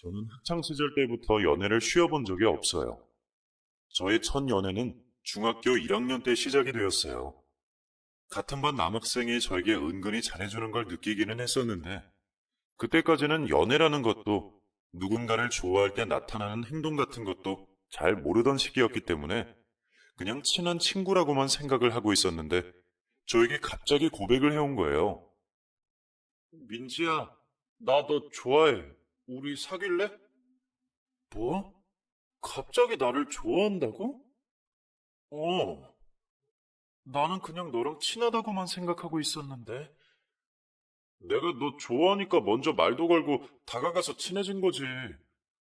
저는 학창 시절 때부터 연애를 쉬어본 적이 없어요. 저의 첫 연애는 중학교 1학년 때 시작이 되었어요. 같은 반 남학생이 저에게 은근히 잘해주는 걸 느끼기는 했었는데, 그때까지는 연애라는 것도 누군가를 좋아할 때 나타나는 행동 같은 것도 잘 모르던 시기였기 때문에 그냥 친한 친구라고만 생각을 하고 있었는데, 저에게 갑자기 고백을 해온 거예요. 민지야, 나 너 좋아해. 우리 사귈래? 뭐? 갑자기 나를 좋아한다고? 어, 나는 그냥 너랑 친하다고만 생각하고 있었는데. 내가 너 좋아하니까 먼저 말도 걸고 다가가서 친해진 거지.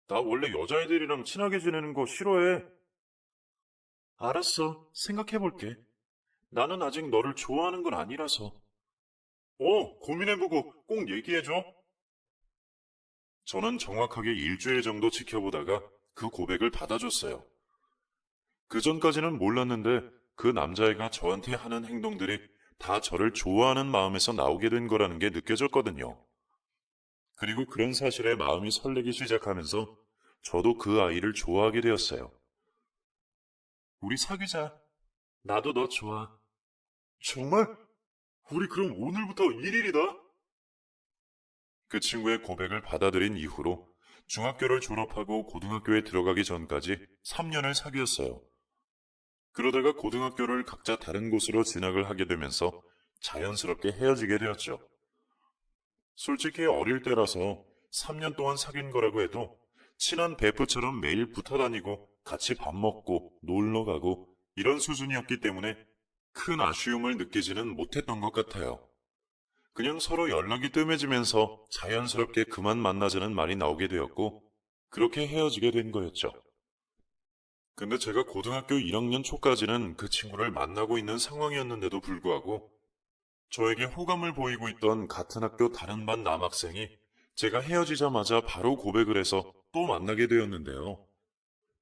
나 원래 여자애들이랑 친하게 지내는 거 싫어해. 알았어, 생각해볼게. 나는 아직 너를 좋아하는 건 아니라서. 고민해보고 꼭 얘기해줘. 저는 정확하게 일주일 정도 지켜보다가 그 고백을 받아줬어요. 그 전까지는 몰랐는데 그 남자애가 저한테 하는 행동들이 다 저를 좋아하는 마음에서 나오게 된 거라는 게 느껴졌거든요. 그리고 그런 사실에 마음이 설레기 시작하면서 저도 그 아이를 좋아하게 되었어요. 우리 사귀자. 나도 너 좋아. 정말? 우리 그럼 오늘부터 1일이다? 그 친구의 고백을 받아들인 이후로 중학교를 졸업하고 고등학교에 들어가기 전까지 3년을 사귀었어요. 그러다가 고등학교를 각자 다른 곳으로 진학을 하게 되면서 자연스럽게 헤어지게 되었죠. 솔직히 어릴 때라서 3년 동안 사귄 거라고 해도 친한 베프처럼 매일 붙어 다니고 같이 밥 먹고 놀러 가고 이런 수준이었기 때문에 큰 아쉬움을 느끼지는 못했던 것 같아요. 그냥 서로 연락이 뜸해지면서 자연스럽게 그만 만나자는 말이 나오게 되었고 그렇게 헤어지게 된 거였죠. 근데 제가 고등학교 1학년 초까지는 그 친구를 만나고 있는 상황이었는데도 불구하고 저에게 호감을 보이고 있던 같은 학교 다른 반 남학생이 제가 헤어지자마자 바로 고백을 해서 또 만나게 되었는데요.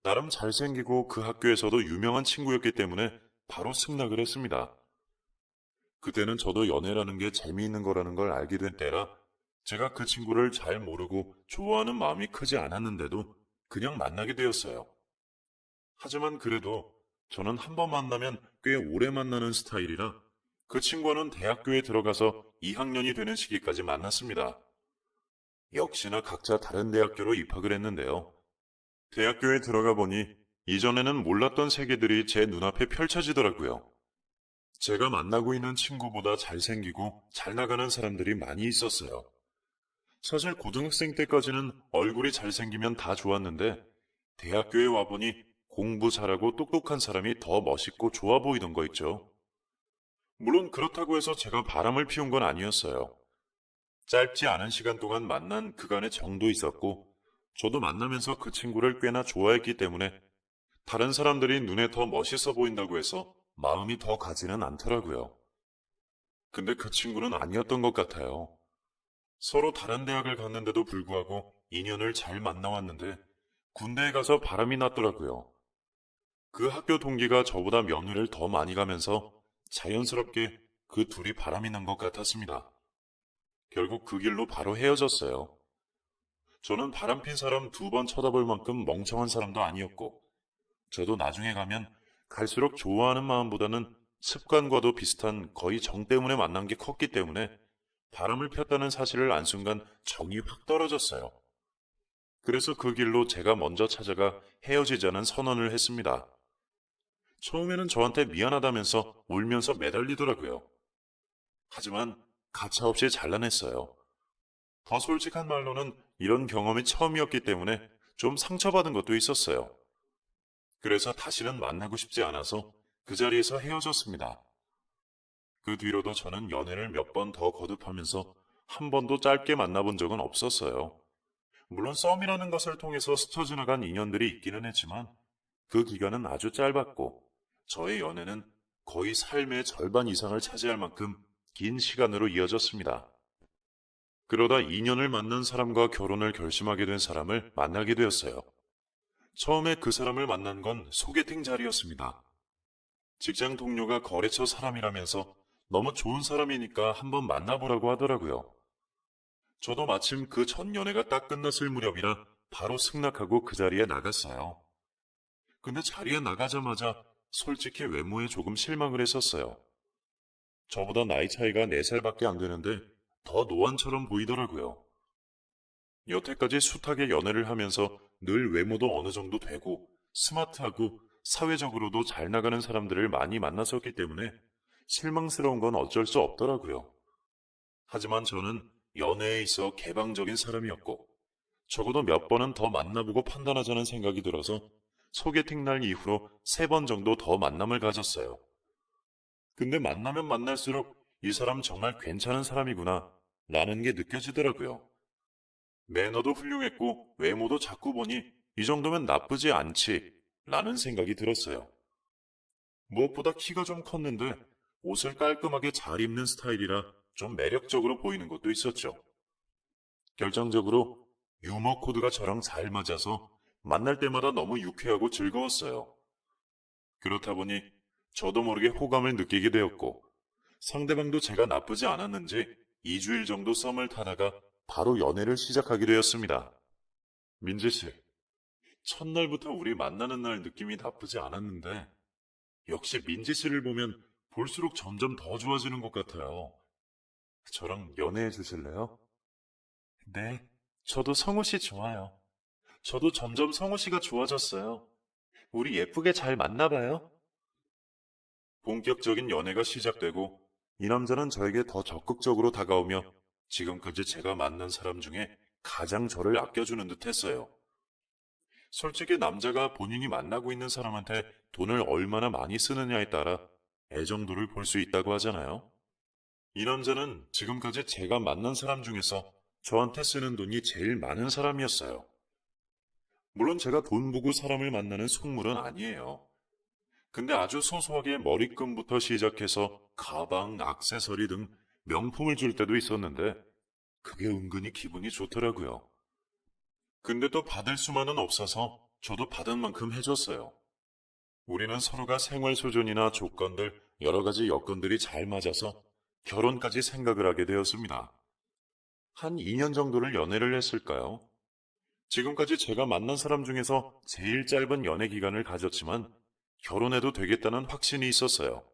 나름 잘생기고 그 학교에서도 유명한 친구였기 때문에 바로 승낙을 했습니다. 그때는 저도 연애라는 게 재미있는 거라는 걸 알게 된 때라 제가 그 친구를 잘 모르고 좋아하는 마음이 크지 않았는데도 그냥 만나게 되었어요. 하지만 그래도 저는 한 번 만나면 꽤 오래 만나는 스타일이라 그 친구와는 대학교에 들어가서 2학년이 되는 시기까지 만났습니다. 역시나 각자 다른 대학교로 입학을 했는데요. 대학교에 들어가 보니 이전에는 몰랐던 세계들이 제 눈앞에 펼쳐지더라고요. 제가 만나고 있는 친구보다 잘생기고 잘 나가는 사람들이 많이 있었어요. 사실 고등학생 때까지는 얼굴이 잘생기면 다 좋았는데 대학교에 와보니 공부 잘하고 똑똑한 사람이 더 멋있고 좋아 보이던 거 있죠. 물론 그렇다고 해서 제가 바람을 피운 건 아니었어요. 짧지 않은 시간 동안 만난 그간의 정도 있었고 저도 만나면서 그 친구를 꽤나 좋아했기 때문에 다른 사람들이 눈에 더 멋있어 보인다고 해서 마음이 더 가지는 않더라고요. 근데 그 친구는 아니었던 것 같아요. 서로 다른 대학을 갔는데도 불구하고 인연을 잘 만나왔는데 군대에 가서 바람이 났더라고요. 그 학교 동기가 저보다 면회를 더 많이 가면서 자연스럽게 그 둘이 바람이 난 것 같았습니다. 결국 그 길로 바로 헤어졌어요. 저는 바람핀 사람 2번 쳐다볼 만큼 멍청한 사람도 아니었고 저도 나중에 가면 갈수록 좋아하는 마음보다는 습관과도 비슷한 거의 정 때문에 만난 게 컸기 때문에 바람을 폈다는 사실을 안 순간 정이 확 떨어졌어요. 그래서 그 길로 제가 먼저 찾아가 헤어지자는 선언을 했습니다. 처음에는 저한테 미안하다면서 울면서 매달리더라고요. 하지만 가차없이 잘라냈어요. 더 솔직한 말로는 이런 경험이 처음이었기 때문에 좀 상처받은 것도 있었어요. 그래서 다시는 만나고 싶지 않아서 그 자리에서 헤어졌습니다. 그 뒤로도 저는 연애를 몇 번 더 거듭하면서 한 번도 짧게 만나본 적은 없었어요. 물론 썸이라는 것을 통해서 스쳐 지나간 인연들이 있기는 했지만 그 기간은 아주 짧았고 저의 연애는 거의 삶의 절반 이상을 차지할 만큼 긴 시간으로 이어졌습니다. 그러다 2년을 만난 사람과 결혼을 결심하게 된 사람을 만나게 되었어요. 처음에 그 사람을 만난 건 소개팅 자리였습니다. 직장 동료가 거래처 사람이라면서 너무 좋은 사람이니까 한번 만나보라고 하더라고요. 저도 마침 그 첫 연애가 딱 끝났을 무렵이라 바로 승낙하고 그 자리에 나갔어요. 근데 자리에 나가자마자 솔직히 외모에 조금 실망을 했었어요. 저보다 나이 차이가 4살밖에 안 되는데 더 노안처럼 보이더라고요. 여태까지 숱하게 연애를 하면서 늘 외모도 어느 정도 되고 스마트하고 사회적으로도 잘 나가는 사람들을 많이 만났었기 때문에 실망스러운 건 어쩔 수 없더라고요. 하지만 저는 연애에 있어 개방적인 사람이었고 적어도 몇 번은 더 만나보고 판단하자는 생각이 들어서 소개팅 날 이후로 3번 정도 더 만남을 가졌어요. 근데 만나면 만날수록 이 사람 정말 괜찮은 사람이구나 라는 게 느껴지더라고요. 매너도 훌륭했고 외모도 자꾸 보니 이 정도면 나쁘지 않지 라는 생각이 들었어요. 무엇보다 키가 좀 컸는데 옷을 깔끔하게 잘 입는 스타일이라 좀 매력적으로 보이는 것도 있었죠. 결정적으로 유머 코드가 저랑 잘 맞아서 만날 때마다 너무 유쾌하고 즐거웠어요. 그렇다 보니 저도 모르게 호감을 느끼게 되었고 상대방도 제가 나쁘지 않았는지 2주일 정도 썸을 타다가 바로 연애를 시작하게 되었습니다. 민지 씨, 첫날부터 우리 만나는 날 느낌이 나쁘지 않았는데 역시 민지 씨를 보면 볼수록 점점 더 좋아지는 것 같아요. 저랑 연애해 주실래요? 네, 저도 성우 씨 좋아요. 저도 점점 성우 씨가 좋아졌어요. 우리 예쁘게 잘 만나봐요. 본격적인 연애가 시작되고 이 남자는 저에게 더 적극적으로 다가오며 지금까지 제가 만난 사람 중에 가장 저를 아껴주는 듯 했어요. 솔직히 남자가 본인이 만나고 있는 사람한테 돈을 얼마나 많이 쓰느냐에 따라 애정도를 볼 수 있다고 하잖아요. 이 남자는 지금까지 제가 만난 사람 중에서 저한테 쓰는 돈이 제일 많은 사람이었어요. 물론 제가 돈 보고 사람을 만나는 속물은 아니에요. 근데 아주 소소하게 머리끈부터 시작해서 가방, 액세서리 등 명품을 줄 때도 있었는데 그게 은근히 기분이 좋더라고요. 근데 또 받을 수만은 없어서 저도 받은 만큼 해줬어요. 우리는 서로가 생활 수준이나 조건들, 여러 가지 여건들이 잘 맞아서 결혼까지 생각을 하게 되었습니다. 한 2년 정도를 연애를 했을까요? 지금까지 제가 만난 사람 중에서 제일 짧은 연애 기간을 가졌지만 결혼해도 되겠다는 확신이 있었어요.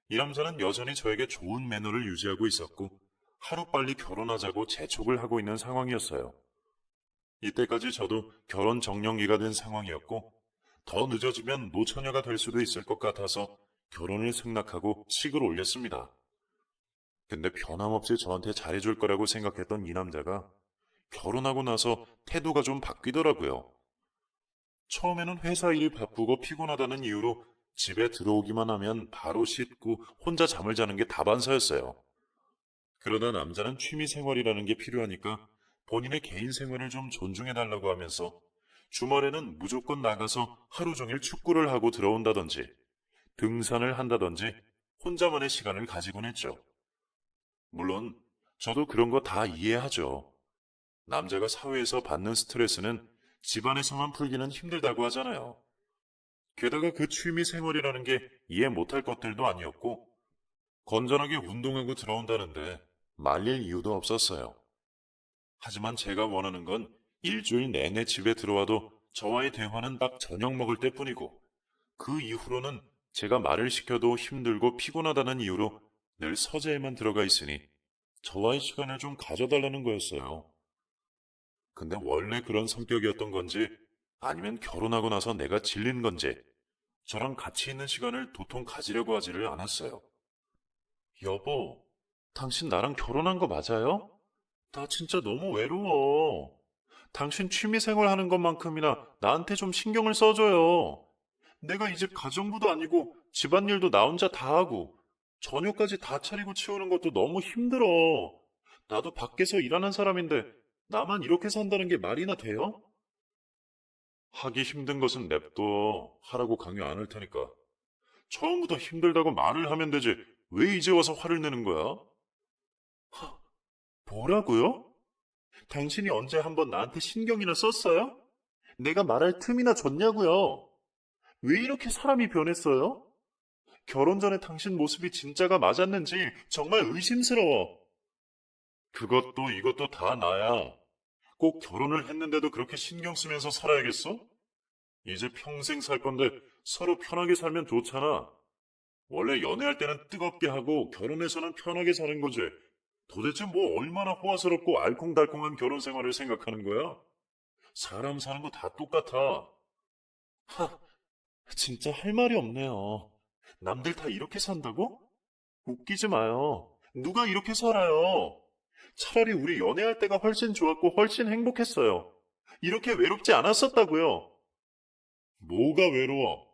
이 남자는 여전히 저에게 좋은 매너를 유지하고 있었고 하루빨리 결혼하자고 재촉을 하고 있는 상황이었어요. 이때까지 저도 결혼 정년기가 된 상황이었고 더 늦어지면 노처녀가 될 수도 있을 것 같아서 결혼을 승낙하고 식을 올렸습니다. 근데 변함없이 저한테 잘해줄 거라고 생각했던 이 남자가 결혼하고 나서 태도가 좀 바뀌더라고요. 처음에는 회사 일이 바쁘고 피곤하다는 이유로 집에 들어오기만 하면 바로 씻고 혼자 잠을 자는 게 다반사였어요. 그러다 남자는 취미 생활이라는 게 필요하니까 본인의 개인 생활을 좀 존중해달라고 하면서 주말에는 무조건 나가서 하루 종일 축구를 하고 들어온다든지 등산을 한다든지 혼자만의 시간을 가지곤 했죠. 물론 저도 그런 거 다 이해하죠. 남자가 사회에서 받는 스트레스는 집안에서만 풀기는 힘들다고 하잖아요. 게다가 그 취미 생활이라는 게 이해 못할 것들도 아니었고 건전하게 운동하고 들어온다는데 말릴 이유도 없었어요. 하지만 제가 원하는 건 일주일 내내 집에 들어와도 저와의 대화는 딱 저녁 먹을 때뿐이고 그 이후로는 제가 말을 시켜도 힘들고 피곤하다는 이유로 늘 서재에만 들어가 있으니 저와의 시간을 좀 가져달라는 거였어요. 근데 원래 그런 성격이었던 건지 아니면 결혼하고 나서 내가 질린 건지 저랑 같이 있는 시간을 도통 가지려고 하지를 않았어요. 여보, 당신 나랑 결혼한 거 맞아요? 나 진짜 너무 외로워. 당신 취미생활 하는 것만큼이나 나한테 좀 신경을 써줘요. 내가 이 집 가정부도 아니고 집안일도 나 혼자 다 하고 저녁까지 다 차리고 치우는 것도 너무 힘들어. 나도 밖에서 일하는 사람인데 나만 이렇게 산다는 게 말이나 돼요? 하기 힘든 것은 냅둬 하라고 강요 안 할 테니까. 처음부터 힘들다고 말을 하면 되지 왜 이제 와서 화를 내는 거야? 뭐라고요? 당신이 언제 한번 나한테 신경이나 썼어요? 내가 말할 틈이나 줬냐고요? 왜 이렇게 사람이 변했어요? 결혼 전에 당신 모습이 진짜가 맞았는지 정말 의심스러워. 그것도 이것도 다 나야. 꼭 결혼을 했는데도 그렇게 신경 쓰면서 살아야겠어? 이제 평생 살 건데 서로 편하게 살면 좋잖아. 원래 연애할 때는 뜨겁게 하고 결혼해서는 편하게 사는 거지. 도대체 뭐 얼마나 호화스럽고 알콩달콩한 결혼 생활을 생각하는 거야? 사람 사는 거 다 똑같아. 하, 진짜 할 말이 없네요. 남들 다 이렇게 산다고? 웃기지 마요. 누가 이렇게 살아요? 차라리 우리 연애할 때가 훨씬 좋았고 훨씬 행복했어요. 이렇게 외롭지 않았었다고요. 뭐가 외로워?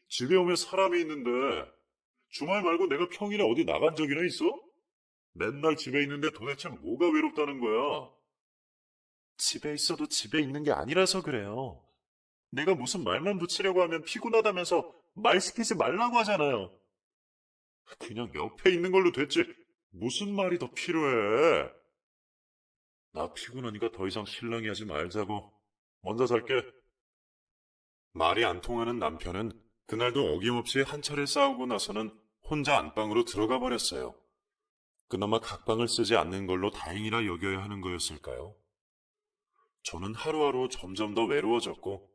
집에 오면 사람이 있는데 주말 말고 내가 평일에 어디 나간 적이나 있어? 맨날 집에 있는데 도대체 뭐가 외롭다는 거야? 집에 있어도 집에 있는 게 아니라서 그래요. 내가 무슨 말만 붙이려고 하면 피곤하다면서 말 시키지 말라고 하잖아요. 그냥 옆에 있는 걸로 됐지. 무슨 말이 더 필요해? 나 피곤하니까 더 이상 실랑이 하지 말자고. 먼저 잘게. 말이 안 통하는 남편은 그날도 어김없이 한 차례 싸우고 나서는 혼자 안방으로 들어가 버렸어요. 그나마 각방을 쓰지 않는 걸로 다행이라 여겨야 하는 거였을까요? 저는 하루하루 점점 더 외로워졌고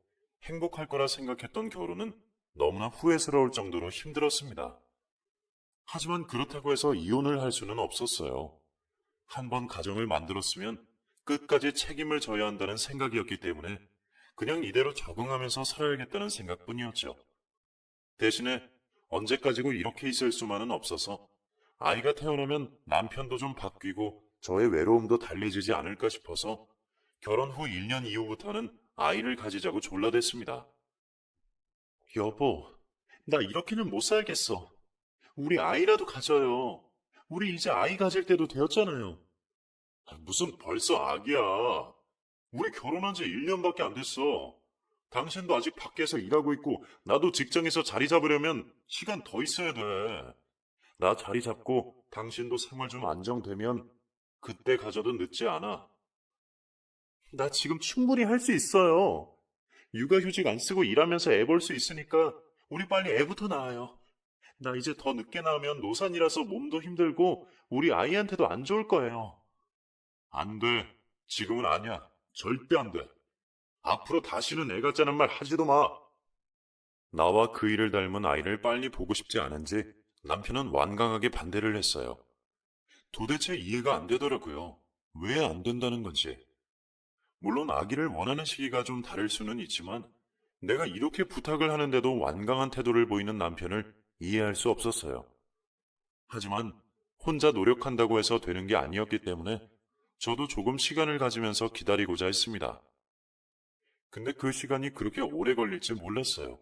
행복할 거라 생각했던 결혼은 너무나 후회스러울 정도로 힘들었습니다. 하지만 그렇다고 해서 이혼을 할 수는 없었어요. 한 번 가정을 만들었으면 끝까지 책임을 져야 한다는 생각이었기 때문에 그냥 이대로 적응하면서 살아야겠다는 생각뿐이었죠. 대신에 언제까지고 이렇게 있을 수만은 없어서 아이가 태어나면 남편도 좀 바뀌고 저의 외로움도 달래지지 않을까 싶어서 결혼 후 1년 이후부터는 아이를 가지자고 졸라댔습니다. 여보, 나 이렇게는 못 살겠어. 우리 아이라도 가져요. 우리 이제 아이 가질 때도 되었잖아요. 무슨 벌써 아기야. 우리 결혼한 지 1년밖에 안 됐어. 당신도 아직 밖에서 일하고 있고 나도 직장에서 자리 잡으려면 시간 더 있어야 돼. 나 자리 잡고 당신도 생활 좀 안정되면 그때 가져도 늦지 않아. 나 지금 충분히 할 수 있어요. 육아휴직 안 쓰고 일하면서 애 볼 수 있으니까 우리 빨리 애부터 낳아요. 나 이제 더 늦게 낳으면 노산이라서 몸도 힘들고 우리 아이한테도 안 좋을 거예요. 안 돼. 지금은 아니야. 절대 안 돼. 앞으로 다시는 애 같자는 말 하지도 마. 나와 그 일을 닮은 아이를 빨리 보고 싶지 않은지 남편은 완강하게 반대를 했어요. 도대체 이해가 안 되더라고요. 왜 안 된다는 건지. 물론 아기를 원하는 시기가 좀 다를 수는 있지만 내가 이렇게 부탁을 하는데도 완강한 태도를 보이는 남편을 이해할 수 없었어요. 하지만 혼자 노력한다고 해서 되는 게 아니었기 때문에 저도 조금 시간을 가지면서 기다리고자 했습니다. 근데 그 시간이 그렇게 오래 걸릴지 몰랐어요.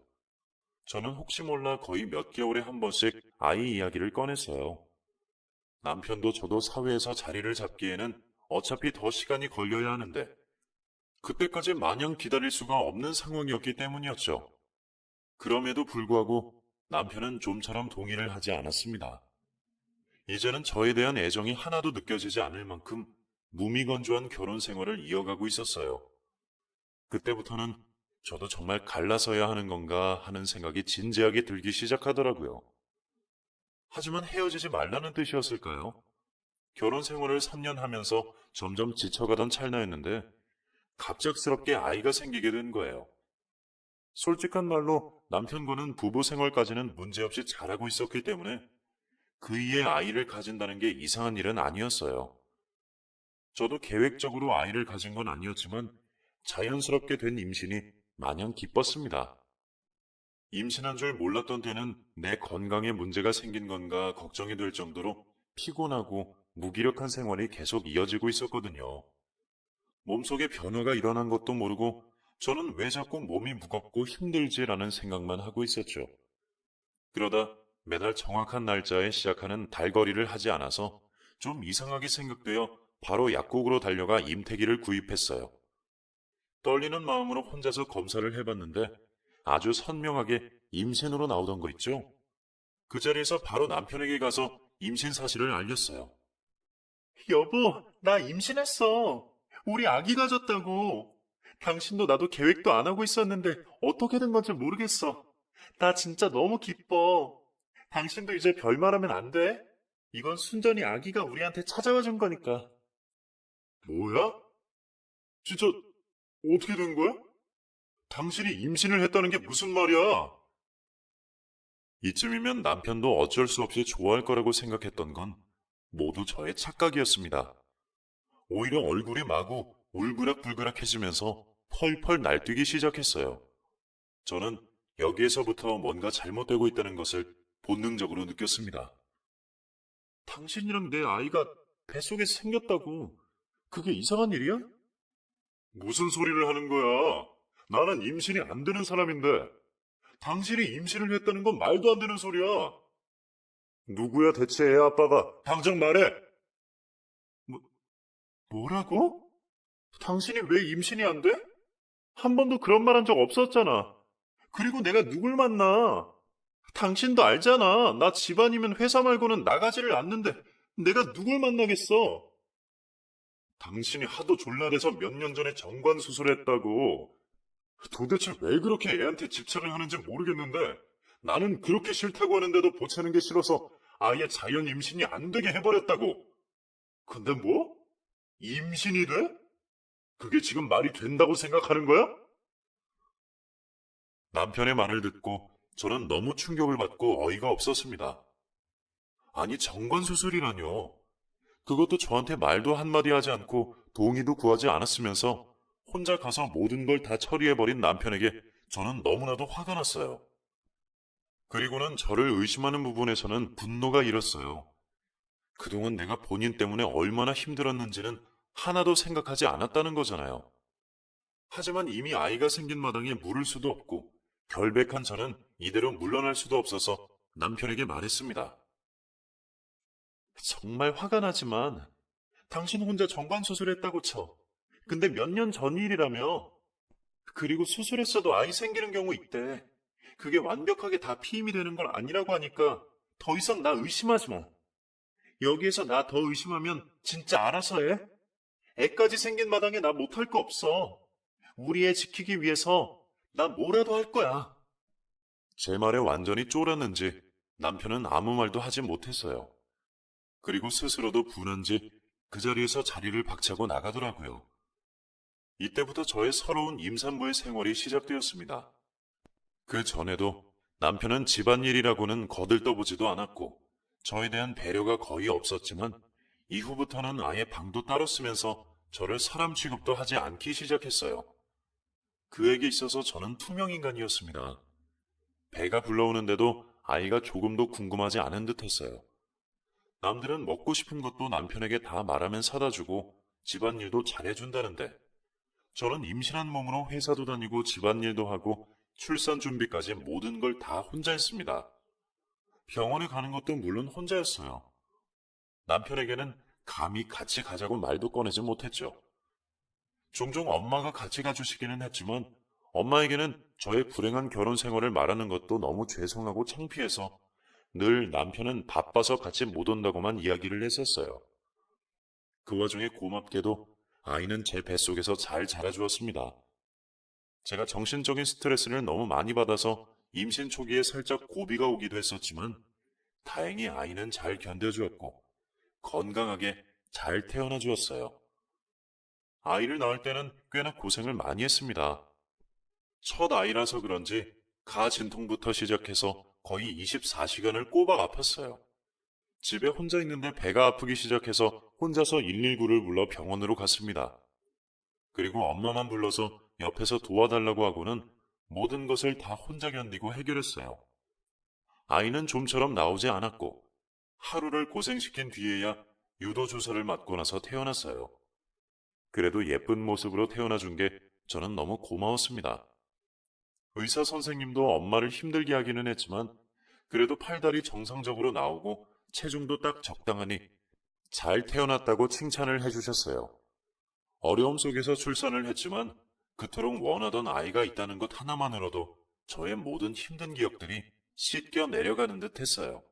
저는 혹시 몰라 거의 몇 개월에 한 번씩 아이 이야기를 꺼냈어요. 남편도 저도 사회에서 자리를 잡기에는 어차피 더 시간이 걸려야 하는데 그때까지 마냥 기다릴 수가 없는 상황이었기 때문이었죠. 그럼에도 불구하고 남편은 좀처럼 동의를 하지 않았습니다. 이제는 저에 대한 애정이 하나도 느껴지지 않을 만큼 무미건조한 결혼 생활을 이어가고 있었어요. 그때부터는 저도 정말 갈라서야 하는 건가 하는 생각이 진지하게 들기 시작하더라고요. 하지만 헤어지지 말라는 뜻이었을까요? 결혼 생활을 3년 하면서 점점 지쳐가던 찰나였는데 갑작스럽게 아이가 생기게 된 거예요. 솔직한 말로 남편과는 부부 생활까지는 문제없이 잘하고 있었기 때문에 그 이에 아이를 가진다는 게 이상한 일은 아니었어요. 저도 계획적으로 아이를 가진 건 아니었지만 자연스럽게 된 임신이 마냥 기뻤습니다. 임신한 줄 몰랐던 때는 내 건강에 문제가 생긴 건가 걱정이 될 정도로 피곤하고 무기력한 생활이 계속 이어지고 있었거든요. 몸속에 변화가 일어난 것도 모르고 저는 왜 자꾸 몸이 무겁고 힘들지라는 생각만 하고 있었죠. 그러다 매달 정확한 날짜에 시작하는 달거리를 하지 않아서 좀 이상하게 생각되어 바로 약국으로 달려가 임태기를 구입했어요. 떨리는 마음으로 혼자서 검사를 해봤는데 아주 선명하게 임신으로 나오던 거 있죠? 그 자리에서 바로 남편에게 가서 임신 사실을 알렸어요. 여보, 나 임신했어. 우리 아기 가졌다고. 당신도 나도 계획도 안 하고 있었는데 어떻게 된 건지 모르겠어. 나 진짜 너무 기뻐. 당신도 이제 별말하면 안 돼? 이건 순전히 아기가 우리한테 찾아와 준 거니까. 뭐야? 진짜 어떻게 된 거야? 당신이 임신을 했다는 게 무슨 말이야? 이쯤이면 남편도 어쩔 수 없이 좋아할 거라고 생각했던 건 모두 저의 착각이었습니다. 오히려 얼굴이 마구 울그락불그락해지면서 펄펄 날뛰기 시작했어요. 저는 여기에서부터 뭔가 잘못되고 있다는 것을 본능적으로 느꼈습니다. 당신이랑 내 아이가 뱃속에 생겼다고. 그게 이상한 일이야? 무슨 소리를 하는 거야? 나는 임신이 안 되는 사람인데. 당신이 임신을 했다는 건 말도 안 되는 소리야. 누구야 대체 애 아빠가? 당장 말해. 뭐, 뭐라고? 당신이 왜 임신이 안 돼? 한 번도 그런 말 한 적 없었잖아. 그리고 내가 누굴 만나? 당신도 알잖아. 나 집안이면 회사 말고는 나가지를 않는데 내가 누굴 만나겠어? 당신이 하도 졸라대서 몇 년 전에 정관 수술했다고. 도대체 왜 그렇게 애한테 집착을 하는지 모르겠는데 나는 그렇게 싫다고 하는데도 보채는 게 싫어서 아예 자연 임신이 안 되게 해버렸다고. 근데 뭐? 임신이 돼? 그게 지금 말이 된다고 생각하는 거야? 남편의 말을 듣고 저는 너무 충격을 받고 어이가 없었습니다. 아니, 정관수술이라뇨. 그것도 저한테 말도 한마디 하지 않고 동의도 구하지 않았으면서 혼자 가서 모든 걸 다 처리해버린 남편에게 저는 너무나도 화가 났어요. 그리고는 저를 의심하는 부분에서는 분노가 일었어요. 그동안 내가 본인 때문에 얼마나 힘들었는지는 하나도 생각하지 않았다는 거잖아요. 하지만 이미 아이가 생긴 마당에 물을 수도 없고 결백한 저는 이대로 물러날 수도 없어서 남편에게 말했습니다. 정말 화가 나지만 당신 혼자 정관수술했다고 쳐. 근데 몇 년 전 일이라며. 그리고 수술했어도 아이 생기는 경우 있대. 그게 완벽하게 다 피임이 되는 건 아니라고 하니까 더 이상 나 의심하지 마. 여기에서 나 더 의심하면 진짜 알아서 해. 애까지 생긴 마당에 나 못할 거 없어. 우리 애 지키기 위해서 나 뭐라도 할 거야. 제 말에 완전히 쫄았는지 남편은 아무 말도 하지 못했어요. 그리고 스스로도 분한지 그 자리에서 자리를 박차고 나가더라고요. 이때부터 저의 서러운 임산부의 생활이 시작되었습니다. 그 전에도 남편은 집안일이라고는 거들떠보지도 않았고 저에 대한 배려가 거의 없었지만 이후부터는 아예 방도 따로 쓰면서 저를 사람 취급도 하지 않기 시작했어요. 그에게 있어서 저는 투명인간이었습니다. 배가 불러오는데도 아이가 조금도 궁금하지 않은 듯 했어요. 남들은 먹고 싶은 것도 남편에게 다 말하면 사다 주고 집안일도 잘해준다는데 저는 임신한 몸으로 회사도 다니고 집안일도 하고 출산 준비까지 모든 걸 다 혼자 했습니다. 병원에 가는 것도 물론 혼자였어요. 남편에게는 감히 같이 가자고 말도 꺼내지 못했죠. 종종 엄마가 같이 가주시기는 했지만 엄마에게는 저의 불행한 결혼 생활을 말하는 것도 너무 죄송하고 창피해서 늘 남편은 바빠서 같이 못 온다고만 이야기를 했었어요. 그 와중에 고맙게도 아이는 제 뱃속에서 잘 자라주었습니다. 제가 정신적인 스트레스를 너무 많이 받아서 임신 초기에 살짝 고비가 오기도 했었지만 다행히 아이는 잘 견뎌주었고 건강하게 잘 태어나 주었어요. 아이를 낳을 때는 꽤나 고생을 많이 했습니다. 첫 아이라서 그런지 가 진통부터 시작해서 거의 24시간을 꼬박 아팠어요. 집에 혼자 있는데 배가 아프기 시작해서 혼자서 119를 불러 병원으로 갔습니다. 그리고 엄마만 불러서 옆에서 도와달라고 하고는 모든 것을 다 혼자 견디고 해결했어요. 아이는 좀처럼 나오지 않았고 하루를 고생시킨 뒤에야 유도 주사를 맞고 나서 태어났어요. 그래도 예쁜 모습으로 태어나준 게 저는 너무 고마웠습니다. 의사 선생님도 엄마를 힘들게 하기는 했지만 그래도 팔다리 정상적으로 나오고 체중도 딱 적당하니 잘 태어났다고 칭찬을 해주셨어요. 어려움 속에서 출산을 했지만 그토록 원하던 아이가 있다는 것 하나만으로도 저의 모든 힘든 기억들이 씻겨 내려가는 듯 했어요.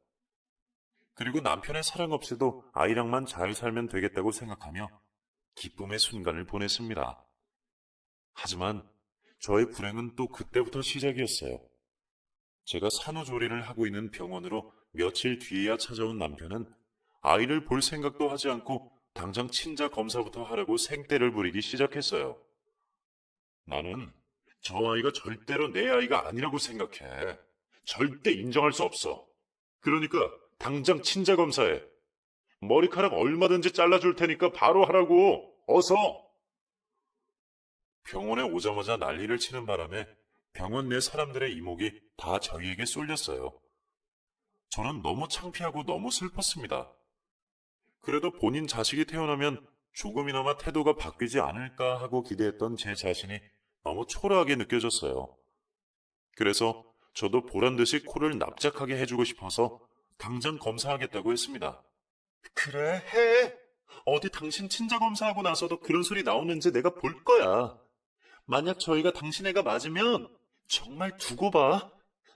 그리고 남편의 사랑 없이도 아이랑만 잘 살면 되겠다고 생각하며 기쁨의 순간을 보냈습니다. 하지만 저의 불행은 또 그때부터 시작이었어요. 제가 산후조리를 하고 있는 병원으로 며칠 뒤에야 찾아온 남편은 아이를 볼 생각도 하지 않고 당장 친자 검사부터 하라고 생떼를 부리기 시작했어요. 나는 저 아이가 절대로 내 아이가 아니라고 생각해. 절대 인정할 수 없어. 그러니까 당장 친자 검사해. 머리카락 얼마든지 잘라줄 테니까 바로 하라고. 어서! 병원에 오자마자 난리를 치는 바람에 병원 내 사람들의 이목이 다 저희에게 쏠렸어요. 저는 너무 창피하고 너무 슬펐습니다. 그래도 본인 자식이 태어나면 조금이나마 태도가 바뀌지 않을까 하고 기대했던 제 자신이 너무 초라하게 느껴졌어요. 그래서 저도 보란듯이 코를 납작하게 해주고 싶어서 당장 검사하겠다고 했습니다. 그래, 해. 어디 당신 친자 검사하고 나서도 그런 소리 나오는지 내가 볼 거야. 만약 저희가 당신 애가 맞으면 정말 두고 봐.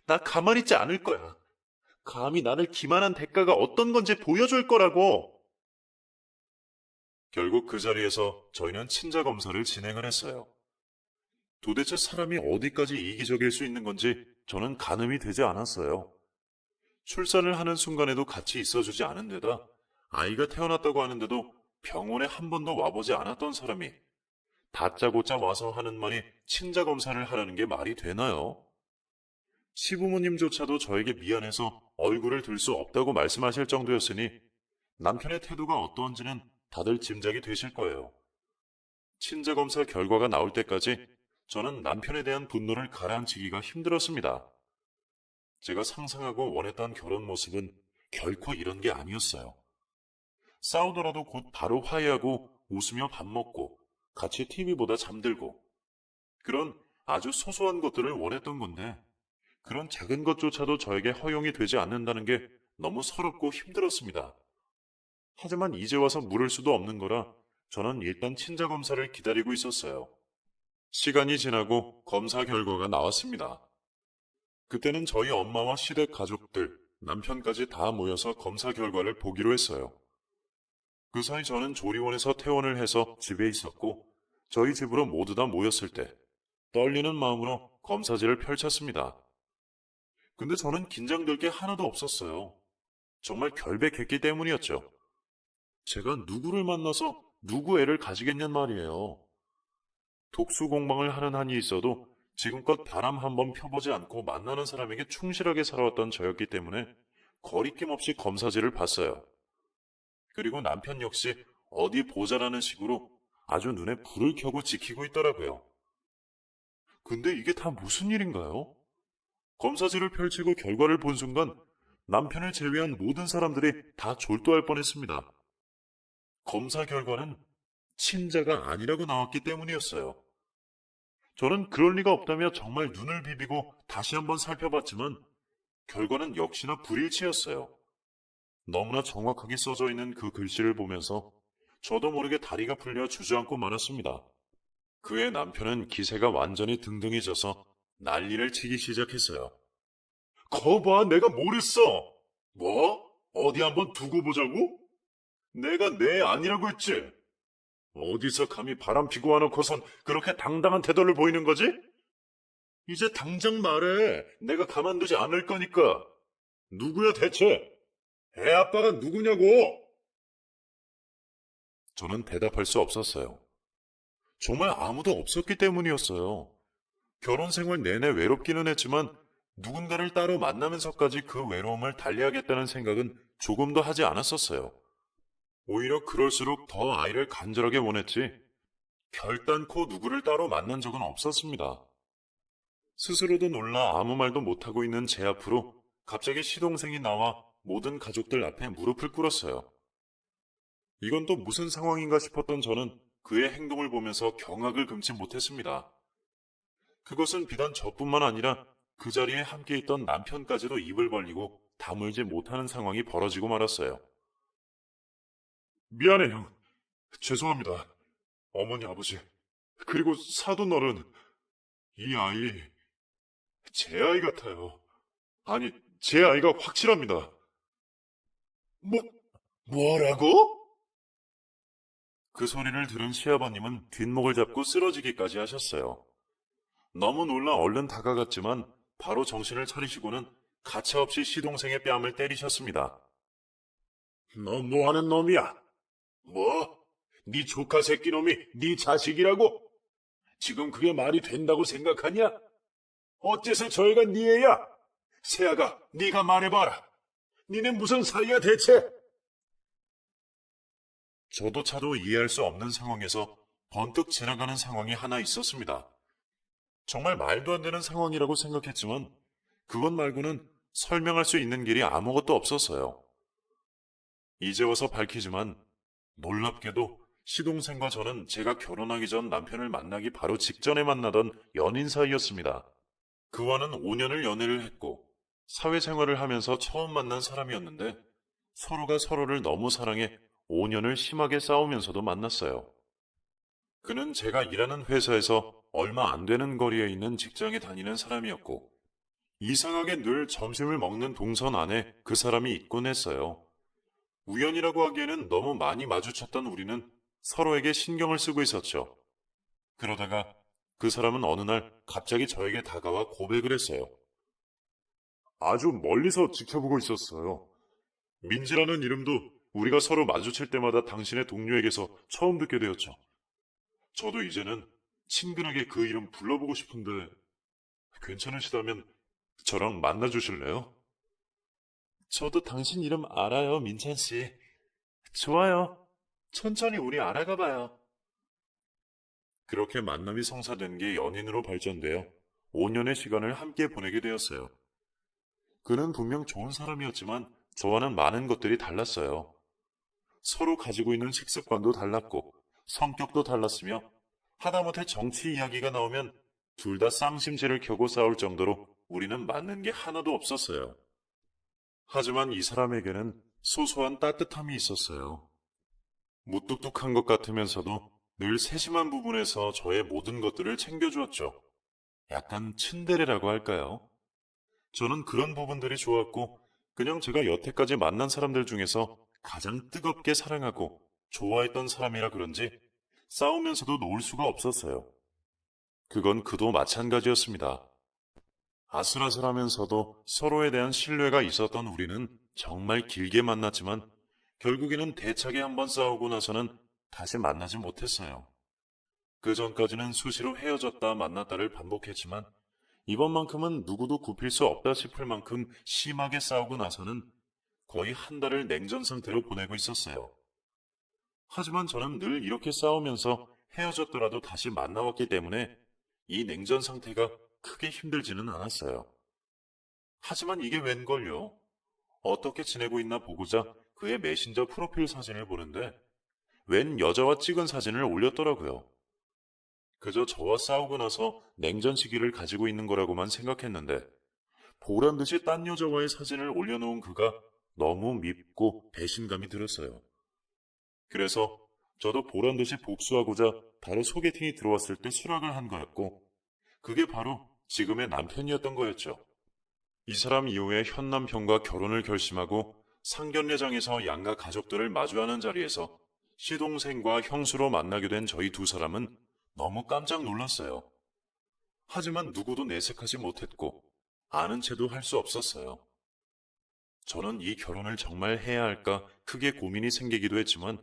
나 가만히 있지 않을 거야. 감히 나를 기만한 대가가 어떤 건지 보여줄 거라고. 결국 그 자리에서 저희는 친자 검사를 진행을 했어요. 도대체 사람이 어디까지 이기적일 수 있는 건지 저는 가늠이 되지 않았어요. 출산을 하는 순간에도 같이 있어주지 않은 데다 아이가 태어났다고 하는데도 병원에 한 번도 와보지 않았던 사람이 다짜고짜 와서 하는 말이 친자 검사를 하라는 게 말이 되나요? 시부모님조차도 저에게 미안해서 얼굴을 들 수 없다고 말씀하실 정도였으니 남편의 태도가 어떠한지는 다들 짐작이 되실 거예요. 친자 검사 결과가 나올 때까지 저는 남편에 대한 분노를 가라앉히기가 힘들었습니다. 제가 상상하고 원했던 결혼 모습은 결코 이런 게 아니었어요. 싸우더라도 곧 바로 화해하고 웃으며 밥 먹고 같이 TV 보다 잠들고 그런 아주 소소한 것들을 원했던 건데 그런 작은 것조차도 저에게 허용이 되지 않는다는 게 너무 서럽고 힘들었습니다. 하지만 이제 와서 물을 수도 없는 거라 저는 일단 친자 검사를 기다리고 있었어요. 시간이 지나고 검사 결과가 나왔습니다. 그때는 저희 엄마와 시댁 가족들, 남편까지 다 모여서 검사 결과를 보기로 했어요. 그 사이 저는 조리원에서 퇴원을 해서 집에 있었고 저희 집으로 모두 다 모였을 때 떨리는 마음으로 검사지를 펼쳤습니다. 근데 저는 긴장될 게 하나도 없었어요. 정말 결백했기 때문이었죠. 제가 누구를 만나서 누구 애를 가지겠냔 말이에요. 독수공방을 하는 한이 있어도 지금껏 바람 한번 펴보지 않고 만나는 사람에게 충실하게 살아왔던 저였기 때문에 거리낌 없이 검사지를 봤어요. 그리고 남편 역시 어디 보자라는 식으로 아주 눈에 불을 켜고 지키고 있더라고요. 근데 이게 다 무슨 일인가요? 검사지를 펼치고 결과를 본 순간 남편을 제외한 모든 사람들이 다 졸도할 뻔했습니다. 검사 결과는 친자가 아니라고 나왔기 때문이었어요. 저는 그럴 리가 없다며 정말 눈을 비비고 다시 한번 살펴봤지만 결과는 역시나 불일치였어요. 너무나 정확하게 써져 있는 그 글씨를 보면서 저도 모르게 다리가 풀려 주저앉고 말았습니다. 그의 남편은 기세가 완전히 등등해져서 난리를 치기 시작했어요. 거봐, 내가 뭘 했어? 뭐? 어디 한번 두고 보자고? 내가 내 아니라고 했지? 어디서 감히 바람피고 와놓고선 그렇게 당당한 태도를 보이는 거지? 이제 당장 말해. 내가 가만두지 않을 거니까. 누구야 대체? 애 아빠가 누구냐고? 저는 대답할 수 없었어요. 정말 아무도 없었기 때문이었어요. 결혼 생활 내내 외롭기는 했지만 누군가를 따로 만나면서까지 그 외로움을 달리하겠다는 생각은 조금도 하지 않았었어요. 오히려 그럴수록 더 아이를 간절하게 원했지 결단코 누구를 따로 만난 적은 없었습니다. 스스로도 놀라 아무 말도 못하고 있는 제 앞으로 갑자기 시동생이 나와 모든 가족들 앞에 무릎을 꿇었어요. 이건 또 무슨 상황인가 싶었던 저는 그의 행동을 보면서 경악을 금치 못했습니다. 그것은 비단 저뿐만 아니라 그 자리에 함께 있던 남편까지도 입을 벌리고 다물지 못하는 상황이 벌어지고 말았어요. 미안해, 형. 죄송합니다. 어머니, 아버지, 그리고 사돈 어른. 이 아이, 제 아이 같아요. 아니, 제 아이가 확실합니다. 뭐라고? 그 소리를 들은 시아버님은 뒷목을 잡고 쓰러지기까지 하셨어요. 너무 놀라 얼른 다가갔지만 바로 정신을 차리시고는 가차없이 시동생의 뺨을 때리셨습니다. 너 뭐하는 놈이야? 뭐? 네 조카 새끼 놈이 네 자식이라고? 지금 그게 말이 된다고 생각하냐? 어째서 저 애가 네 애야? 세아가 네가 말해봐라. 니네 무슨 사이야 대체? 저도 차도 이해할 수 없는 상황에서 번뜩 지나가는 상황이 하나 있었습니다. 정말 말도 안 되는 상황이라고 생각했지만 그것 말고는 설명할 수 있는 길이 아무것도 없었어요. 이제 와서 밝히지만 놀랍게도 시동생과 저는 제가 결혼하기 전 남편을 만나기 바로 직전에 만나던 연인 사이였습니다. 그와는 5년을 연애를 했고 사회생활을 하면서 처음 만난 사람이었는데 서로가 서로를 너무 사랑해 5년을 심하게 싸우면서도 만났어요. 그는 제가 일하는 회사에서 얼마 안 되는 거리에 있는 직장에 다니는 사람이었고 이상하게 늘 점심을 먹는 동선 안에 그 사람이 있곤 했어요. 우연이라고 하기에는 너무 많이 마주쳤던 우리는 서로에게 신경을 쓰고 있었죠. 그러다가 그 사람은 어느 날 갑자기 저에게 다가와 고백을 했어요. 아주 멀리서 지켜보고 있었어요. 민지라는 이름도 우리가 서로 마주칠 때마다 당신의 동료에게서 처음 듣게 되었죠. 저도 이제는 친근하게 그 이름 불러보고 싶은데 괜찮으시다면 저랑 만나주실래요? 저도 당신 이름 알아요, 민찬씨. 좋아요. 천천히 우리 알아가봐요. 그렇게 만남이 성사된 게 연인으로 발전되어 5년의 시간을 함께 보내게 되었어요. 그는 분명 좋은 사람이었지만 저와는 많은 것들이 달랐어요. 서로 가지고 있는 식습관도 달랐고 성격도 달랐으며 하다못해 정치 이야기가 나오면 둘 다 쌍심지를 켜고 싸울 정도로 우리는 맞는 게 하나도 없었어요. 하지만 이 사람에게는 소소한 따뜻함이 있었어요. 무뚝뚝한 것 같으면서도 늘 세심한 부분에서 저의 모든 것들을 챙겨주었죠. 약간 츤데레라고 할까요? 저는 그런 부분들이 좋았고 그냥 제가 여태까지 만난 사람들 중에서 가장 뜨겁게 사랑하고 좋아했던 사람이라 그런지 싸우면서도 놓을 수가 없었어요. 그건 그도 마찬가지였습니다. 아슬아슬하면서도 서로에 대한 신뢰가 있었던 우리는 정말 길게 만났지만 결국에는 대차게 한번 싸우고 나서는 다시 만나지 못했어요. 그 전까지는 수시로 헤어졌다 만났다를 반복했지만 이번만큼은 누구도 굽힐 수 없다 싶을 만큼 심하게 싸우고 나서는 거의 한 달을 냉전 상태로 보내고 있었어요. 하지만 저는 늘 이렇게 싸우면서 헤어졌더라도 다시 만나왔기 때문에 이 냉전 상태가 크게 힘들지는 않았어요. 하지만 이게 웬걸요? 어떻게 지내고 있나 보고자 그의 메신저 프로필 사진을 보는데 웬 여자와 찍은 사진을 올렸더라고요. 그저 저와 싸우고 나서 냉전 시기를 가지고 있는 거라고만 생각했는데 보란 듯이 딴 여자와의 사진을 올려놓은 그가 너무 밉고 배신감이 들었어요. 그래서 저도 보란 듯이 복수하고자 바로 소개팅이 들어왔을 때 수락을 한 거였고 그게 바로 지금의 남편이었던 거였죠. 이 사람 이후에 현 남편과 결혼을 결심하고 상견례장에서 양가 가족들을 마주하는 자리에서 시동생과 형수로 만나게 된 저희 두 사람은 너무 깜짝 놀랐어요. 하지만 누구도 내색하지 못했고 아는 체도 할 수 없었어요. 저는 이 결혼을 정말 해야 할까 크게 고민이 생기기도 했지만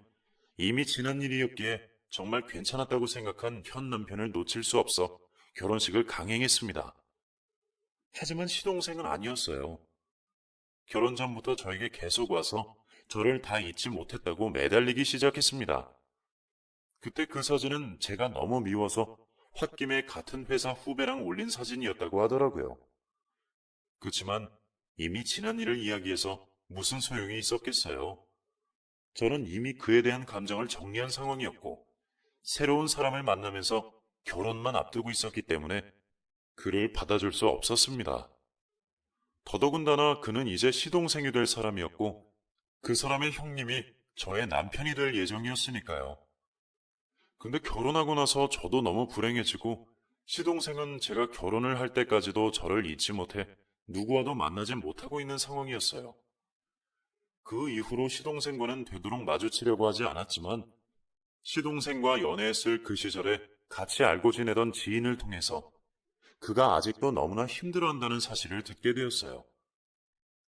이미 지난 일이었기에 정말 괜찮았다고 생각한 현 남편을 놓칠 수 없어 결혼식을 강행했습니다. 하지만 시동생은 아니었어요. 결혼 전부터 저에게 계속 와서 저를 다 잊지 못했다고 매달리기 시작했습니다. 그때 그 사진은 제가 너무 미워서 홧김에 같은 회사 후배랑 올린 사진이었다고 하더라고요. 그치만 이미 지난 일을 이야기해서 무슨 소용이 있었겠어요. 저는 이미 그에 대한 감정을 정리한 상황이었고 새로운 사람을 만나면서 결혼만 앞두고 있었기 때문에 그를 받아줄 수 없었습니다. 더더군다나 그는 이제 시동생이 될 사람이었고 그 사람의 형님이 저의 남편이 될 예정이었으니까요. 근데 결혼하고 나서 저도 너무 불행해지고 시동생은 제가 결혼을 할 때까지도 저를 잊지 못해 누구와도 만나지 못하고 있는 상황이었어요. 그 이후로 시동생과는 되도록 마주치려고 하지 않았지만 시동생과 연애했을 그 시절에 같이 알고 지내던 지인을 통해서 그가 아직도 너무나 힘들어한다는 사실을 듣게 되었어요.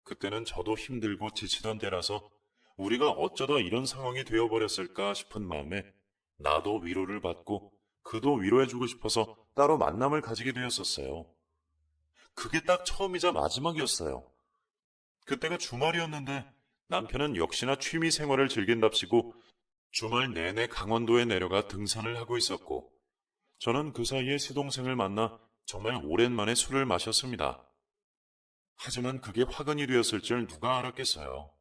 그때는 저도 힘들고 지치던 때라서 우리가 어쩌다 이런 상황이 되어버렸을까 싶은 마음에 나도 위로를 받고 그도 위로해주고 싶어서 따로 만남을 가지게 되었었어요. 그게 딱 처음이자 마지막이었어요. 그때가 주말이었는데 남편은 역시나 취미 생활을 즐긴답시고 주말 내내 강원도에 내려가 등산을 하고 있었고 저는 그 사이에 시동생을 만나 정말 오랜만에 술을 마셨습니다. 하지만 그게 화근이 되었을 줄 누가 알았겠어요.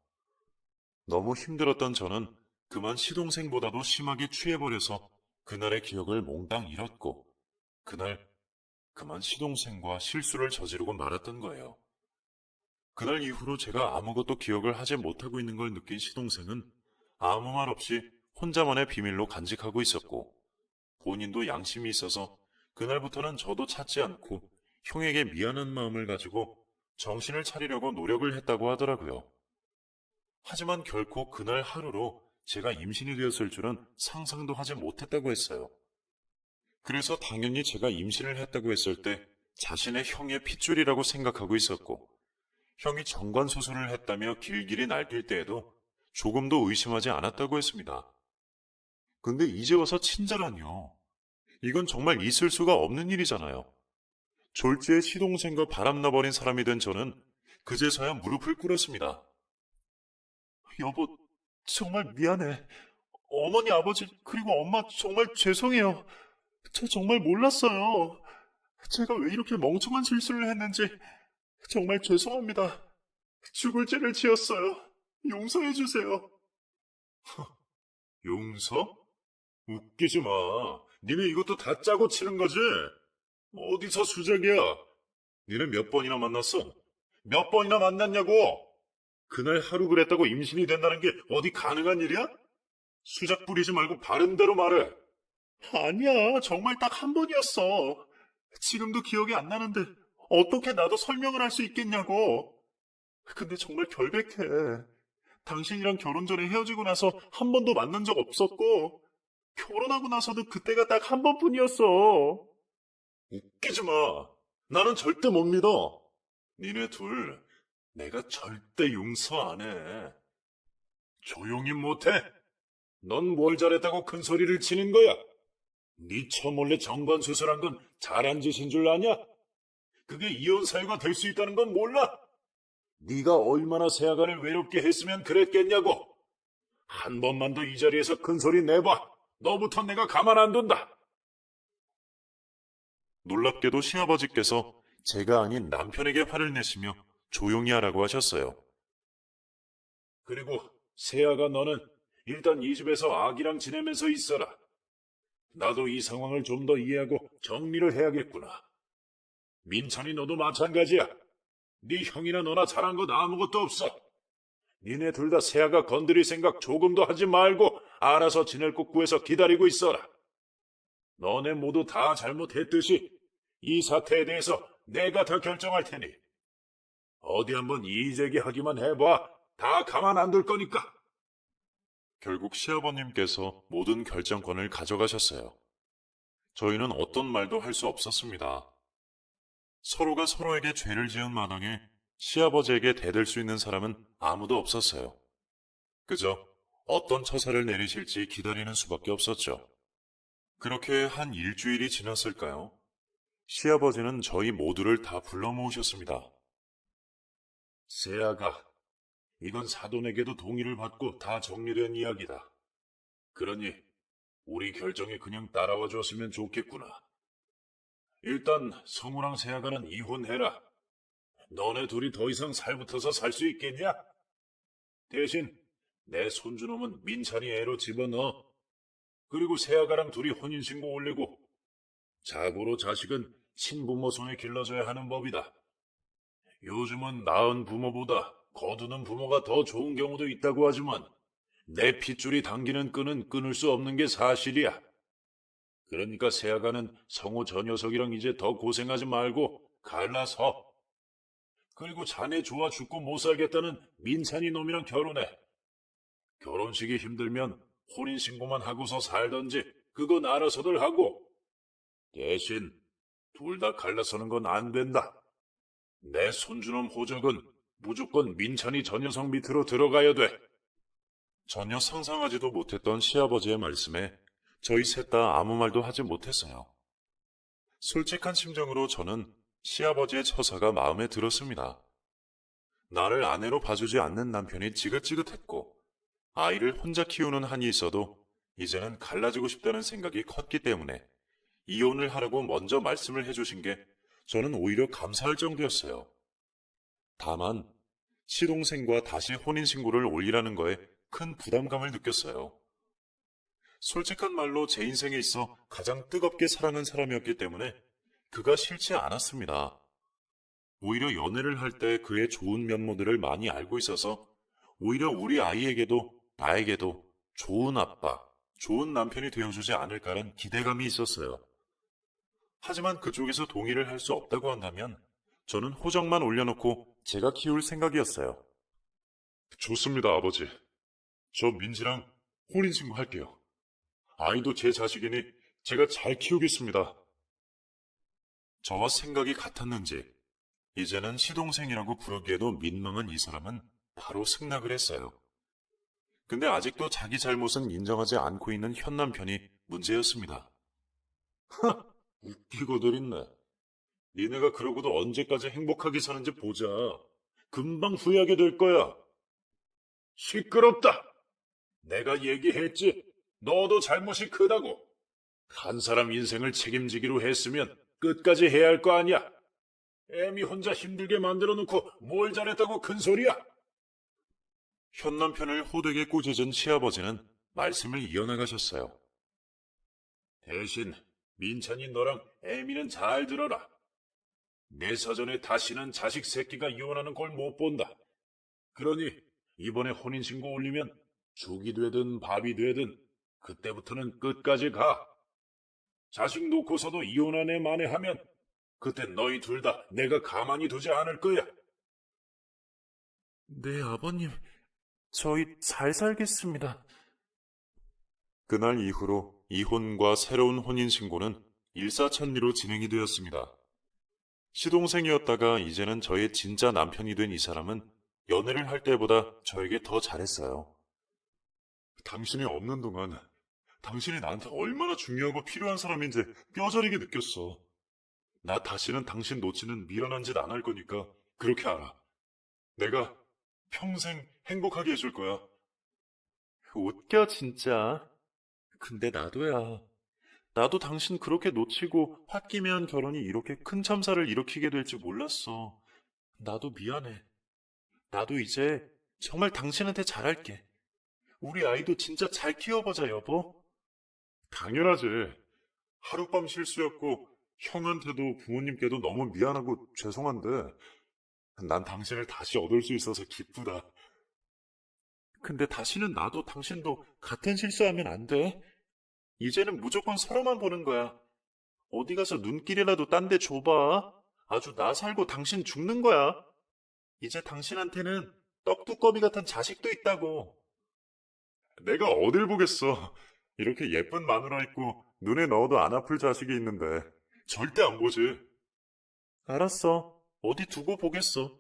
너무 힘들었던 저는 그만 시동생보다도 심하게 취해버려서 그날의 기억을 몽땅 잃었고 그날 그만 시동생과 실수를 저지르고 말았던 거예요. 그날 이후로 제가 아무것도 기억을 하지 못하고 있는 걸 느낀 시동생은 아무 말 없이 혼자만의 비밀로 간직하고 있었고 본인도 양심이 있어서 그날부터는 저도 찾지 않고 형에게 미안한 마음을 가지고 정신을 차리려고 노력을 했다고 하더라고요. 하지만 결코 그날 하루로 제가 임신이 되었을 줄은 상상도 하지 못했다고 했어요. 그래서 당연히 제가 임신을 했다고 했을 때 자신의 형의 핏줄이라고 생각하고 있었고 형이 정관수술을 했다며 길길이 날뛸 때에도 조금도 의심하지 않았다고 했습니다. 근데 이제 와서 친자라니요. 이건 정말 있을 수가 없는 일이잖아요. 졸지에 시동생과 바람나버린 사람이 된 저는 그제서야 무릎을 꿇었습니다. 여보, 정말 미안해. 어머니, 아버지, 그리고 엄마 정말 죄송해요. 저 정말 몰랐어요. 제가 왜 이렇게 멍청한 실수를 했는지 정말 죄송합니다. 죽을 죄를 지었어요. 용서해주세요. 용서? 웃기지 마. 니네 이것도 다 짜고 치는 거지? 어디서 수작이야? 니네 몇 번이나 만났어? 몇 번이나 만났냐고? 그날 하루 그랬다고 임신이 된다는 게 어디 가능한 일이야? 수작 부리지 말고 바른대로 말해. 아니야, 정말 딱 한 번이었어. 지금도 기억이 안 나는데 어떻게 나도 설명을 할 수 있겠냐고. 근데 정말 결백해. 당신이랑 결혼 전에 헤어지고 나서 한 번도 만난 적 없었고 결혼하고 나서도 그때가 딱 한 번뿐이었어. 웃기지 마. 나는 절대 못 믿어. 니네 둘 내가 절대 용서 안 해. 조용히 못해. 넌 뭘 잘했다고 큰 소리를 치는 거야? 네 처몰래 정관 수술한 건 잘한 짓인 줄 아냐? 그게 이혼 사유가 될 수 있다는 건 몰라? 네가 얼마나 세아가를 외롭게 했으면 그랬겠냐고. 한 번만 더 이 자리에서 큰 소리 내봐. 너부터 내가 가만 안 둔다. 놀랍게도 시아버지께서 제가 아닌 남편에게 화를 내시며 조용히 하라고 하셨어요. 그리고 세아가 너는 일단 이 집에서 아기랑 지내면서 있어라. 나도 이 상황을 좀 더 이해하고 정리를 해야겠구나. 민찬이 너도 마찬가지야. 네 형이나 너나 잘한 것 아무것도 없어. 니네 둘 다 세아가 건드릴 생각 조금도 하지 말고 알아서 지낼 곳 구해서 기다리고 있어라. 너네 모두 다 잘못했듯이 이 사태에 대해서 내가 다 결정할 테니 어디 한번 이의제기하기만 해봐. 다 가만 안 둘 거니까. 결국 시아버님께서 모든 결정권을 가져가셨어요. 저희는 어떤 말도 할 수 없었습니다. 서로가 서로에게 죄를 지은 마당에 시아버지에게 대들 수 있는 사람은 아무도 없었어요. 그저 어떤 처사를 내리실지 기다리는 수밖에 없었죠. 그렇게 한 일주일이 지났을까요? 시아버지는 저희 모두를 다 불러 모으셨습니다. 세아가, 이건 사돈에게도 동의를 받고 다 정리된 이야기다. 그러니 우리 결정에 그냥 따라와 줬으면 좋겠구나. 일단 성우랑 세아가는 이혼해라. 너네 둘이 더 이상 살붙어서 살 수 있겠냐? 대신 내 손주놈은 민찬이 애로 집어넣어. 그리고 세아가랑 둘이 혼인신고 올리고 자고로 자식은 친부모 손에 길러줘야 하는 법이다. 요즘은 낳은 부모보다 거두는 부모가 더 좋은 경우도 있다고 하지만 내 핏줄이 당기는 끈은 끊을 수 없는 게 사실이야. 그러니까 세아가는 성우 저 녀석이랑 이제 더 고생하지 말고 갈라서. 그리고 자네 좋아 죽고 못 살겠다는 민찬이 놈이랑 결혼해. 결혼식이 힘들면 혼인신고만 하고서 살던지 그건 알아서들 하고. 대신 둘 다 갈라서는 건 안 된다. 내 손주놈 호적은 무조건 민찬이 저 녀석 밑으로 들어가야 돼. 전혀 상상하지도 못했던 시아버지의 말씀에 저희 셋 다 아무 말도 하지 못했어요. 솔직한 심정으로 저는 시아버지의 처사가 마음에 들었습니다. 나를 아내로 봐주지 않는 남편이 지긋지긋했고 아이를 혼자 키우는 한이 있어도 이제는 갈라지고 싶다는 생각이 컸기 때문에 이혼을 하라고 먼저 말씀을 해주신 게 저는 오히려 감사할 정도였어요. 다만 시동생과 다시 혼인신고를 올리라는 거에 큰 부담감을 느꼈어요. 솔직한 말로 제 인생에 있어 가장 뜨겁게 사랑한 사람이었기 때문에 그가 싫지 않았습니다. 오히려 연애를 할 때 그의 좋은 면모들을 많이 알고 있어서 오히려 우리 아이에게도 나에게도 좋은 아빠, 좋은 남편이 되어주지 않을까라는 기대감이 있었어요. 하지만 그쪽에서 동의를 할 수 없다고 한다면 저는 호적만 올려놓고 제가 키울 생각이었어요. 좋습니다, 아버지. 저 민지랑 혼인신고 할게요. 아이도 제 자식이니 제가 잘 키우겠습니다. 저와 생각이 같았는지 이제는 시동생이라고 부르기에도 민망한 이 사람은 바로 승낙을 했어요. 근데 아직도 자기 잘못은 인정하지 않고 있는 현 남편이 문제였습니다. 웃기고들 있네. 니네가 그러고도 언제까지 행복하게 사는지 보자. 금방 후회하게 될 거야. 시끄럽다. 내가 얘기했지. 너도 잘못이 크다고. 한 사람 인생을 책임지기로 했으면 끝까지 해야 할 거 아니야. 애미 혼자 힘들게 만들어 놓고 뭘 잘했다고 큰 소리야. 현 남편을 호되게 꾸짖은 시아버지는 말씀을 이어나가셨어요. 대신 민찬이 너랑 애미는 잘 들어라. 내 사전에 다시는 자식 새끼가 이혼하는 걸 못 본다. 그러니 이번에 혼인신고 올리면 죽이 되든 밥이 되든 그때부터는 끝까지 가. 자식 놓고서도 이혼한 애 만회하면 그때 너희 둘 다 내가 가만히 두지 않을 거야. 네, 아버님. 저희 잘 살겠습니다. 그날 이후로 이혼과 새로운 혼인신고는 일사천리로 진행이 되었습니다. 시동생이었다가 이제는 저의 진짜 남편이 된 이 사람은 연애를 할 때보다 저에게 더 잘했어요. 당신이 없는 동안 당신이 나한테 얼마나 중요하고 필요한 사람인지 뼈저리게 느꼈어. 나 다시는 당신 놓치는 미련한 짓 안 할 거니까 그렇게 알아. 내가 평생 행복하게 해줄 거야. 웃겨 진짜. 근데 나도야. 나도 당신 그렇게 놓치고 홧김에한 결혼이 이렇게 큰 참사를 일으키게 될 줄 몰랐어. 나도 미안해. 나도 이제 정말 당신한테 잘할게. 우리 아이도 진짜 잘 키워보자, 여보. 당연하지. 하룻밤 실수였고 형한테도 부모님께도 너무 미안하고 죄송한데 난 당신을 다시 얻을 수 있어서 기쁘다. 근데 다시는 나도 당신도 같은 실수하면 안 돼. 이제는 무조건 서로만 보는 거야. 어디 가서 눈길이라도 딴 데 줘봐. 아주 나 살고 당신 죽는 거야. 이제 당신한테는 떡두꺼비 같은 자식도 있다고. 내가 어딜 보겠어. 이렇게 예쁜 마누라 있고 눈에 넣어도 안 아플 자식이 있는데 절대 안 보지. 알았어. 어디 두고 보겠어.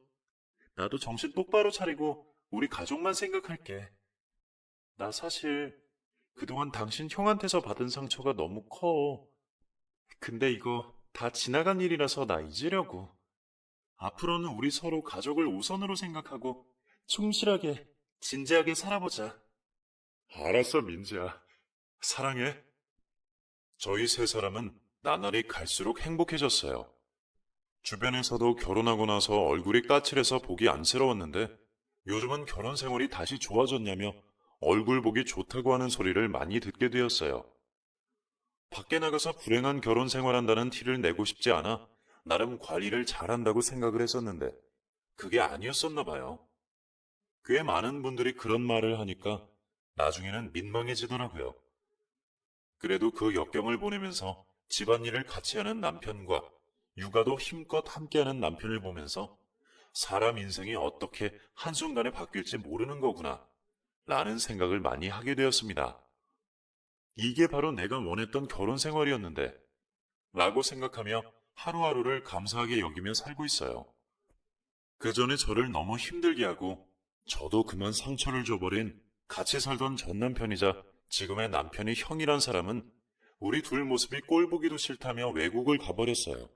나도 정신 똑바로 차리고 우리 가족만 생각할게. 나 사실 그동안 당신 형한테서 받은 상처가 너무 커. 근데 이거 다 지나간 일이라서 나 잊으려고. 앞으로는 우리 서로 가족을 우선으로 생각하고 충실하게, 진지하게 살아보자. 알았어, 민지야. 사랑해. 저희 세 사람은 나날이 갈수록 행복해졌어요. 주변에서도 결혼하고 나서 얼굴이 까칠해서 보기 안쓰러웠는데 요즘은 결혼 생활이 다시 좋아졌냐며 얼굴 보기 좋다고 하는 소리를 많이 듣게 되었어요. 밖에 나가서 불행한 결혼 생활한다는 티를 내고 싶지 않아 나름 관리를 잘한다고 생각을 했었는데 그게 아니었었나 봐요. 꽤 많은 분들이 그런 말을 하니까 나중에는 민망해지더라고요. 그래도 그 역경을 보내면서 집안일을 같이 하는 남편과 육아도 힘껏 함께하는 남편을 보면서 사람 인생이 어떻게 한순간에 바뀔지 모르는 거구나 라는 생각을 많이 하게 되었습니다. 이게 바로 내가 원했던 결혼 생활이었는데 라고 생각하며 하루하루를 감사하게 여기며 살고 있어요. 그 전에 저를 너무 힘들게 하고 저도 그만 상처를 줘버린 같이 살던 전 남편이자 지금의 남편이 형이란 사람은 우리 둘 모습이 꼴보기도 싫다며 외국을 가버렸어요.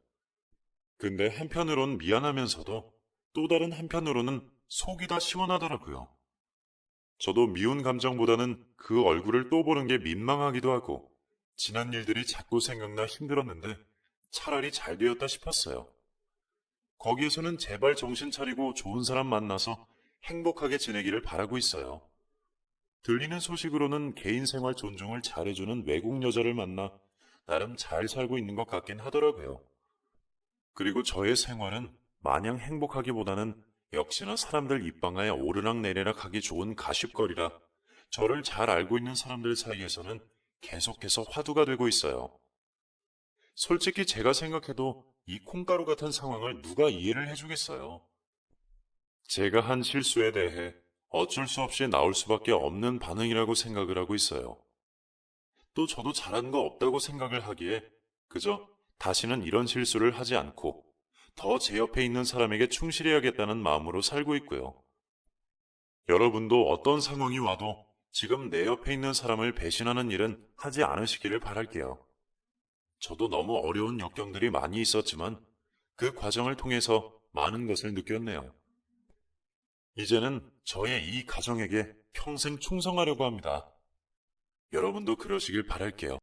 근데 한편으론 미안하면서도 또 다른 한편으로는 속이 다 시원하더라고요. 저도 미운 감정보다는 그 얼굴을 또 보는 게 민망하기도 하고 지난 일들이 자꾸 생각나 힘들었는데 차라리 잘 되었다 싶었어요. 거기에서는 제발 정신 차리고 좋은 사람 만나서 행복하게 지내기를 바라고 있어요. 들리는 소식으로는 개인 생활 존중을 잘해주는 외국 여자를 만나 나름 잘 살고 있는 것 같긴 하더라고요. 그리고 저의 생활은 마냥 행복하기보다는 역시나 사람들 입방아에 오르락내리락 하기 좋은 가십거리라 저를 잘 알고 있는 사람들 사이에서는 계속해서 화두가 되고 있어요. 솔직히 제가 생각해도 이 콩가루 같은 상황을 누가 이해를 해주겠어요. 제가 한 실수에 대해 어쩔 수 없이 나올 수밖에 없는 반응이라고 생각을 하고 있어요. 또 저도 잘한 거 없다고 생각을 하기에 그저 다시는 이런 실수를 하지 않고 더 제 옆에 있는 사람에게 충실해야겠다는 마음으로 살고 있고요. 여러분도 어떤 상황이 와도 지금 내 옆에 있는 사람을 배신하는 일은 하지 않으시기를 바랄게요. 저도 너무 어려운 역경들이 많이 있었지만 그 과정을 통해서 많은 것을 느꼈네요. 이제는 저의 이 가정에게 평생 충성하려고 합니다. 여러분도 그러시길 바랄게요.